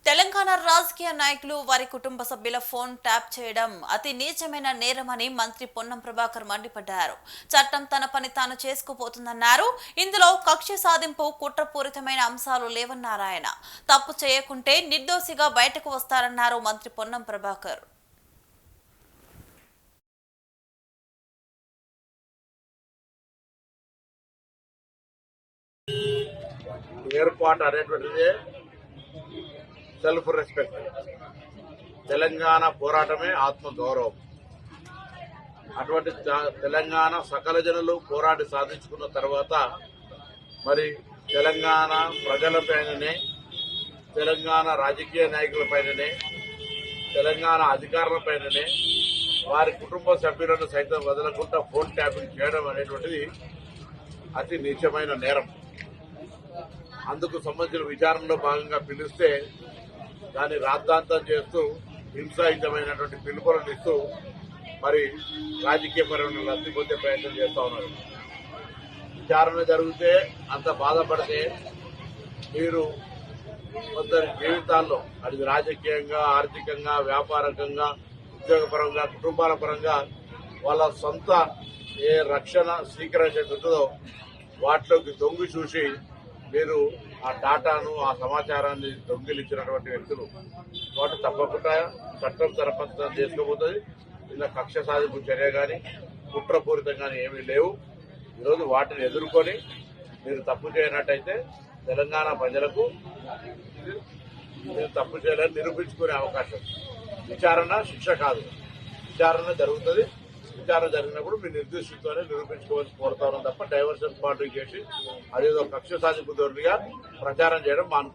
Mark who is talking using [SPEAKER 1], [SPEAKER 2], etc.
[SPEAKER 1] తెలంగాణ రాజకీయ నాయకులు వారి కుటుంబ సభ్యుల ఫోన్ ట్యాప్ చేయడం అతి నీచమైన నేరమని మంత్రి పొన్నం ప్రభాకర్ మండిపడ్డారు. చట్టం తన పని తాను చేసుకుపోతుందన్నారు. ఇందులో కక్ష సాధింపు కుట్రపూరితమైన అంశాలు లేవన్నారు ఆయన. తప్పు చేయకుంటే నిర్దోషిగా బయటకు వస్తారన్నారు మంత్రి పొన్నం ప్రభాకర్.
[SPEAKER 2] ఏర్పాటు అనేటువంటిదే సెల్ఫ్ రెస్పెక్ట్. తెలంగాణ పోరాటమే ఆత్మ గౌరవం. అటువంటి తెలంగాణ సకల జనులు పోరాటి సాధించుకున్న తర్వాత మరి తెలంగాణ ప్రజలపైననే, తెలంగాణ రాజకీయ నాయకులపైననే, తెలంగాణ అధికారులపైననే వారి కుటుంబ సభ్యులను సైతం వదలకుండా ఫోన్ ట్యాపింగ్ చేయడం అనేటువంటిది అతి నీచమైన నేరం. అందుకు సంబంధించిన విచారణలో భాగంగా పిలిస్తే దాన్ని రాద్ధాంతం చేస్తూ హింసాయుతమైనటువంటి పిలుపులను ఇస్తూ మరి రాజకీయపరమైన లబ్ధి పొందే ప్రయత్నం చేస్తూ ఉన్నారు. విచారణ జరిగితే అంత బాధపడితే మీరు కొందరి జీవితాల్లో అది రాజకీయంగా, ఆర్థికంగా, వ్యాపారకంగా, ఉద్యోగపరంగా, కుటుంబాల పరంగా వాళ్ళ సొంత ఏ రక్షణ స్వీకరించేదో వాటిలోకి దొంగి చూసి మీరు ఆ డాటాను, ఆ సమాచారాన్ని దొంగిలించినటువంటి వ్యక్తులు వాటి తప్పకుండా చట్టం తరపతం చేసుకోబోతుంది. ఇలా కక్ష సాధింపు చర్య కానీ కుట్రపూరితం కానీ ఏమీ లేవు. ఈరోజు వాటిని ఎదుర్కొని మీరు తప్పు చేయనట్టయితే తెలంగాణ ప్రజలకు మీరు తప్పు చేయాలని నిరూపించుకునే అవకాశం. విచారణ శిక్ష కాదు, విచారణ జరుగుతుంది. విచారణ జరిగినప్పుడు మీ నిర్దిష్టతోనే నిరూపించుకోవాల్సి కోరుతాను తప్ప డైవర్షన్ పార్టీ చేసి అదేదో కక్ష సాధింపు ధోరణిగా ప్రచారం చేయడం మాను.